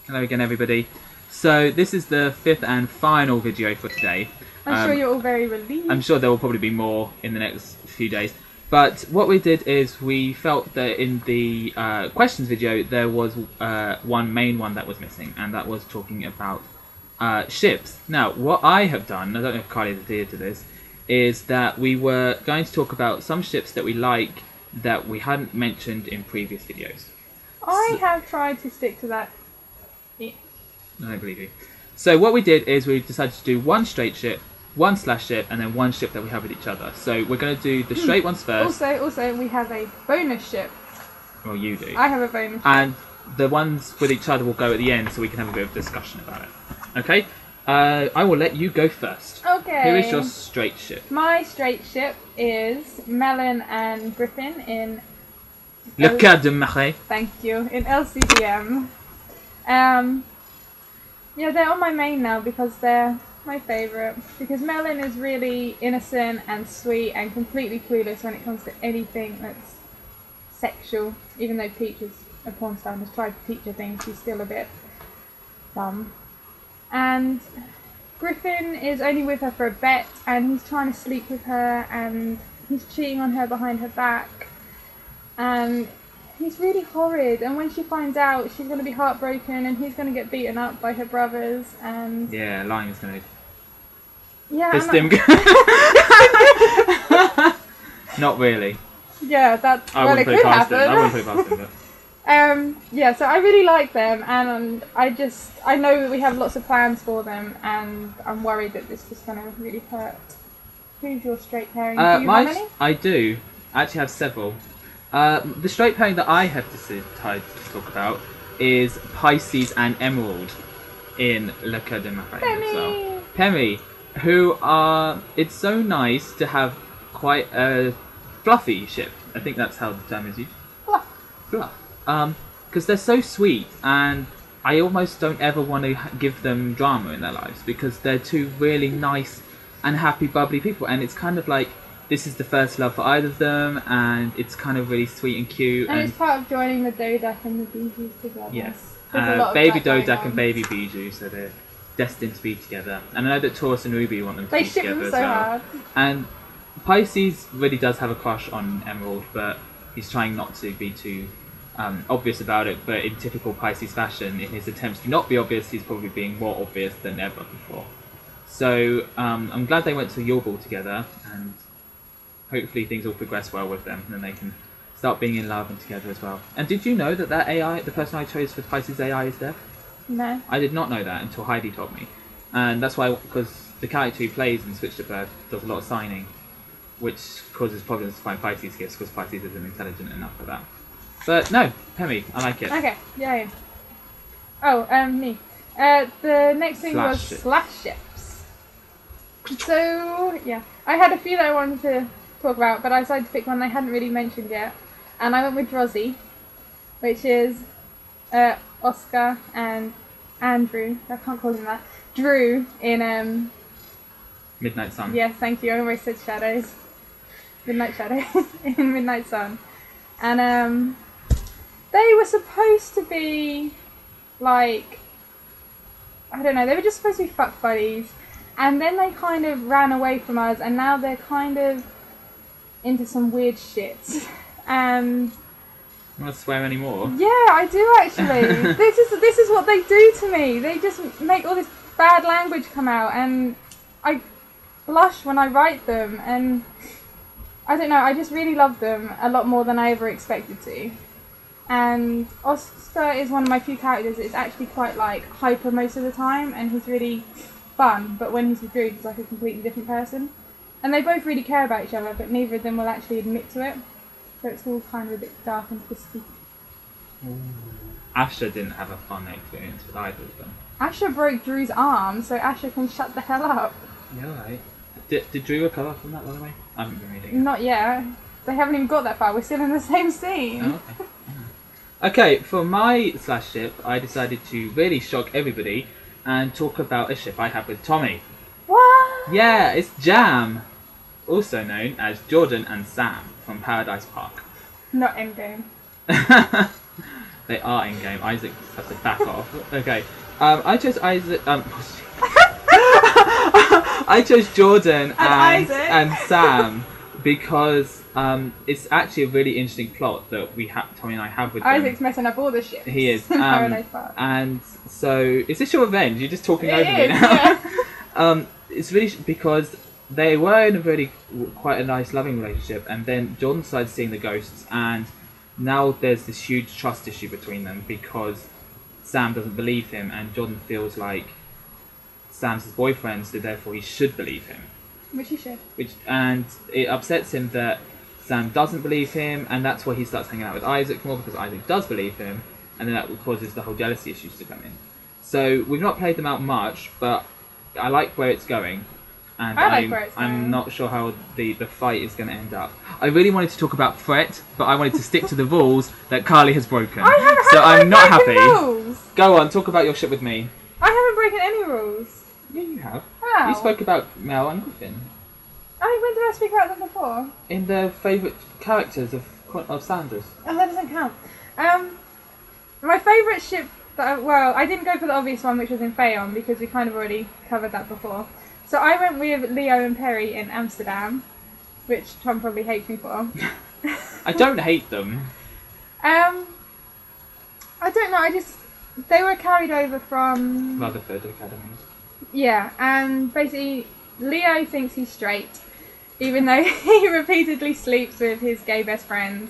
Hello again, everybody. So this is the fifth and final video for today. I'm sure you're all very relieved. I'm sure there will probably be more in the next few days. But what we did is we felt that in the questions video there was one main one that was missing, and that was talking about ships. Now, what I have done, I don't know if Kylie adhered to this, is that we were going to talk about some ships that we like that we hadn't mentioned in previous videos. I have tried to stick to that. Yeah. I don't believe you. So what we did is we decided to do one straight ship, one slash ship, and then one ship that we have with each other. So we're going to do the straight ones first. Also, we have a bonus ship. Well, you do. I have a bonus ship. And the ones with each other will go at the end, so we can have a bit of discussion about it. Okay? I will let you go first. Okay. Here is your straight ship. My straight ship is Melon and Griffin in... Le cas de Marais. Thank you. In LCDM. Yeah, they're on my main now because they're my favourite. Because Melon is really innocent and sweet and completely clueless when it comes to anything that's sexual. Even though Peach is a porn star and has tried to teach her things, she's still a bit dumb. And Griffin is only with her for a bet, and he's trying to sleep with her, and he's cheating on her behind her back. And he's really horrid, and when she finds out, she's going to be heartbroken, and he's going to get beaten up by her brothers, and... Yeah, Lime's going to... Yeah, fist him. Not really. Yeah, that... I well, wouldn't it put it could past him. I happen. wouldn't put it past him, but... Yeah, so I really like them, and I know that we have lots of plans for them, and I'm worried that this is going to really hurt. Who's your straight pairing? Do you have any? I do. I actually have several. The straight pairing that I have decided to talk about is Pisces and Emerald in Le Cas de Marais as well. Pemmy, who are... It's so nice to have quite a fluffy ship. I think that's how the term is used. Fluff. Because they're so sweet, and I almost don't ever want to give them drama in their lives because they're two really nice and happy, bubbly people, and it's kind of like this is the first love for either of them, and it's kind of really sweet and cute. And it's part of joining the Dodak and the Bijou together. Yes. There's a lot of Baby that going Dodak on. and Baby Bijou, so they're destined to be together. And I know that Taurus and Ruby want them to They be ship together them as so well. hard. And Pisces really does have a crush on Emerald, but he's trying not to be too obvious about it. But in typical Pisces fashion, in his attempts to not be obvious, he's probably being more obvious than ever before. So I'm glad they went to Yule together, and hopefully things will progress well with them, and then they can start being in love and together as well. And did you know that that AI, the person I chose for Pisces AI, is deaf? No. I did not know that until Heidi told me. And that's why, because the character who plays in Switch to Bird does a lot of signing, which causes problems to find Pisces gifts, because Pisces isn't intelligent enough for that. But no, Pemmy, I like it. Okay, yeah. Oh, me. The next thing was slash ships. So, yeah. I had a few that I wanted to talk about, but I decided to pick one I hadn't really mentioned yet. And I went with Drozzy, which is Oscar and Andrew. I can't call him that. Drew in... Midnight Sun. Yes, thank you. I almost said Shadows. Midnight Shadows in Midnight Sun. And they were supposed to be like, I don't know, they were just supposed to be fuck buddies, and then they kind of ran away from us, and now they're kind of into some weird shit. And You want to swear anymore? yeah, I do actually. This is what they do to me. They just make all this bad language come out, and I blush when I write them, and I don't know, I just really love them a lot more than I ever expected to. And Oscar is one of my few characters that's actually quite like hyper most of the time, and he's really fun, but when he's with Drew he's like a completely different person. And they both really care about each other, but neither of them will actually admit to it. So it's all kind of a bit dark and twisty. Asher didn't have a fun experience with either of them. Asher broke Drew's arm, so Asher can shut the hell up. Yeah, right. Did Drew recover from that, by the way? I haven't been reading it. Not yet. They haven't even got that far. We're still in the same scene. Oh, okay. Okay, for my slash ship, I decided to really shock everybody and talk about a ship I have with Tommy. What? Yeah, it's Jam, also known as Jordan and Sam from Paradise Park. Not Endgame. They are in game. Isaac just has to back off. Okay. I chose Isaac. I chose Jordan and Sam because it's actually a really interesting plot that Tommy and I have with them. Isaac's messing up all the shit. He is. Paradise Park. And so, is this your revenge? You're just talking over me now. Yeah. It's really because they were in a really quite a nice, loving relationship, and then Jordan started seeing the ghosts, and now there's this huge trust issue between them because Sam doesn't believe him, and Jordan feels like Sam's his boyfriend, so therefore he should believe him. Which he should. And it upsets him that Sam doesn't believe him, and that's why he starts hanging out with Isaac more, because Isaac does believe him, and then that causes the whole jealousy issues to come in. So we've not played them out much, but I like where it's going. And I'm not sure how the fight is going to end up. I really wanted to talk about Fret, but I wanted to stick to the rules that Carly has broken. So I'm not happy. Rules. Go on, talk about your shit with me. I haven't broken any rules. Yeah, you have. How? You spoke about Mel and Griffin. When did I speak about them before? In the favourite characters of Sanders. Oh, that doesn't count. My favourite ship that I didn't go for the obvious one, which was in Phaon, because we kind of already covered that before. So I went with Leo and Perry in Amsterdam, which Tom probably hates me for. I don't hate them. I don't know, they were carried over from Rutherford Academy. Yeah, and basically Leo thinks he's straight, even though he repeatedly sleeps with his gay best friend.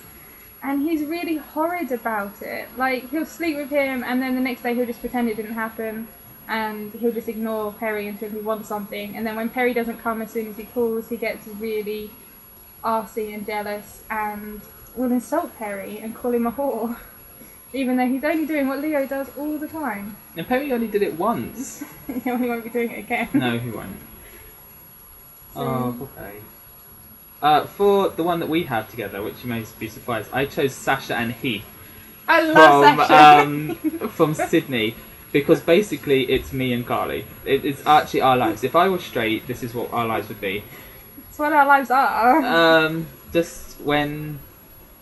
And he's really horrid about it. Like, he'll sleep with him, and then the next day he'll just pretend it didn't happen. And he'll just ignore Perry until he wants something. And then when Perry doesn't come as soon as he calls, he gets really arsey and jealous and will insult Perry and call him a whore. Even though he's only doing what Leo does all the time. And Perry only did it once. He won't be doing it again. No, he won't. Oh, okay. For the one that we have together, which you may be surprised, I chose Sasha and Heath. I love Sasha! From Sydney. Because basically it's me and Carly. It's actually our lives. If I was straight, this is what our lives would be. It's what our lives are. Just when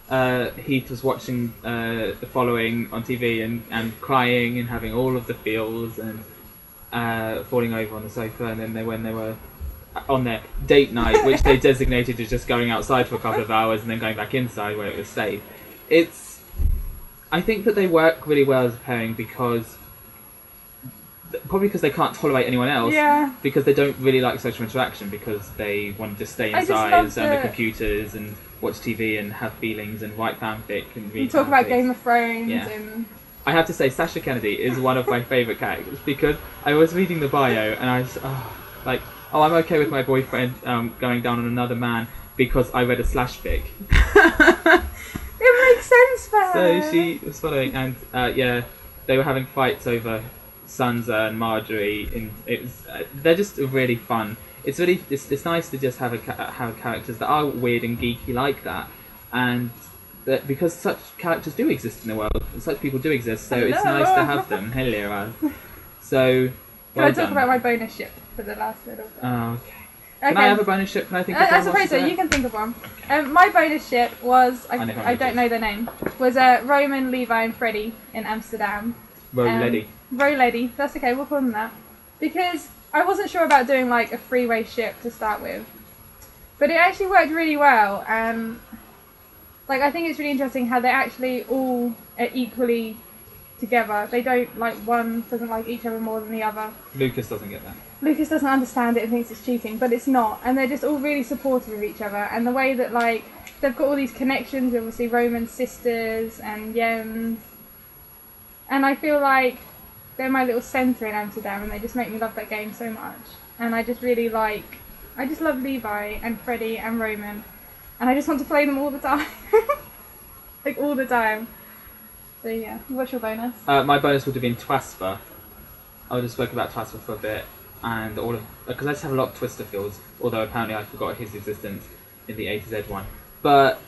Heath was watching The Following on TV and crying and having all of the feels and falling over on the sofa, and then when they were on their date night, which they designated as just going outside for a couple of hours and then going back inside where it was safe. I think that they work really well as a pairing probably because they can't tolerate anyone else. Yeah. Because they don't really like social interaction, because they want to stay inside and the computers and watch TV and have feelings and write fanfic and read. Talk about fanfics. Game of Thrones. Yeah. And I have to say, Sasha Kennedy is one of my favourite characters, because I was reading the bio and I was I'm okay with my boyfriend going down on another man because I read a slash fic. It makes sense for her. So she was following, and they were having fights over Sansa and Marjorie. They're just really fun. It's nice to just have characters that are weird and geeky like that, and because such characters do exist in the world, and such people do exist. So it's nice to have them. Hello. So. Can I talk about my bonus ship for the last little bit? Oh, okay. Can I have a bonus ship? Can I think of one? I suppose so. You can think of one. My bonus ship was I don't know the name. Was Roman, Levi, and Freddie in Amsterdam. Row-lady. That's okay. We'll call them that, because I wasn't sure about doing like a three-way ship to start with, but it actually worked really well. And like, I think it's really interesting how they actually all are equally together. They don't like, one doesn't like each other more than the other. Lucas doesn't get that. Lucas doesn't understand it and thinks it's cheating, but it's not. And they're just all really supportive of each other. And the way that like they've got all these connections, obviously Roman's sisters and Jens. And I feel like they're my little centre in Amsterdam, and they just make me love that game so much. And I just love Levi and Freddie and Roman, and I just want to play them all the time. Like, all the time. So yeah, what's your bonus? My bonus would have been Twasper. I would have spoken about Twasper for a bit, and because I just have a lot of Twister feels, although apparently I forgot his existence in the A to Z one. But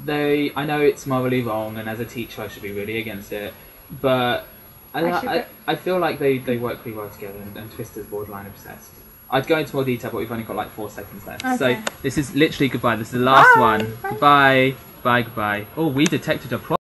I know it's morally wrong, and as a teacher I should be really against it, but I feel like they work really well together, and Twister's borderline obsessed. I'd go into more detail, but we've only got like 4 seconds left. Okay. So this is literally goodbye. This is the last one. Bye. Goodbye. Bye. Goodbye. Oh, we detected a problem.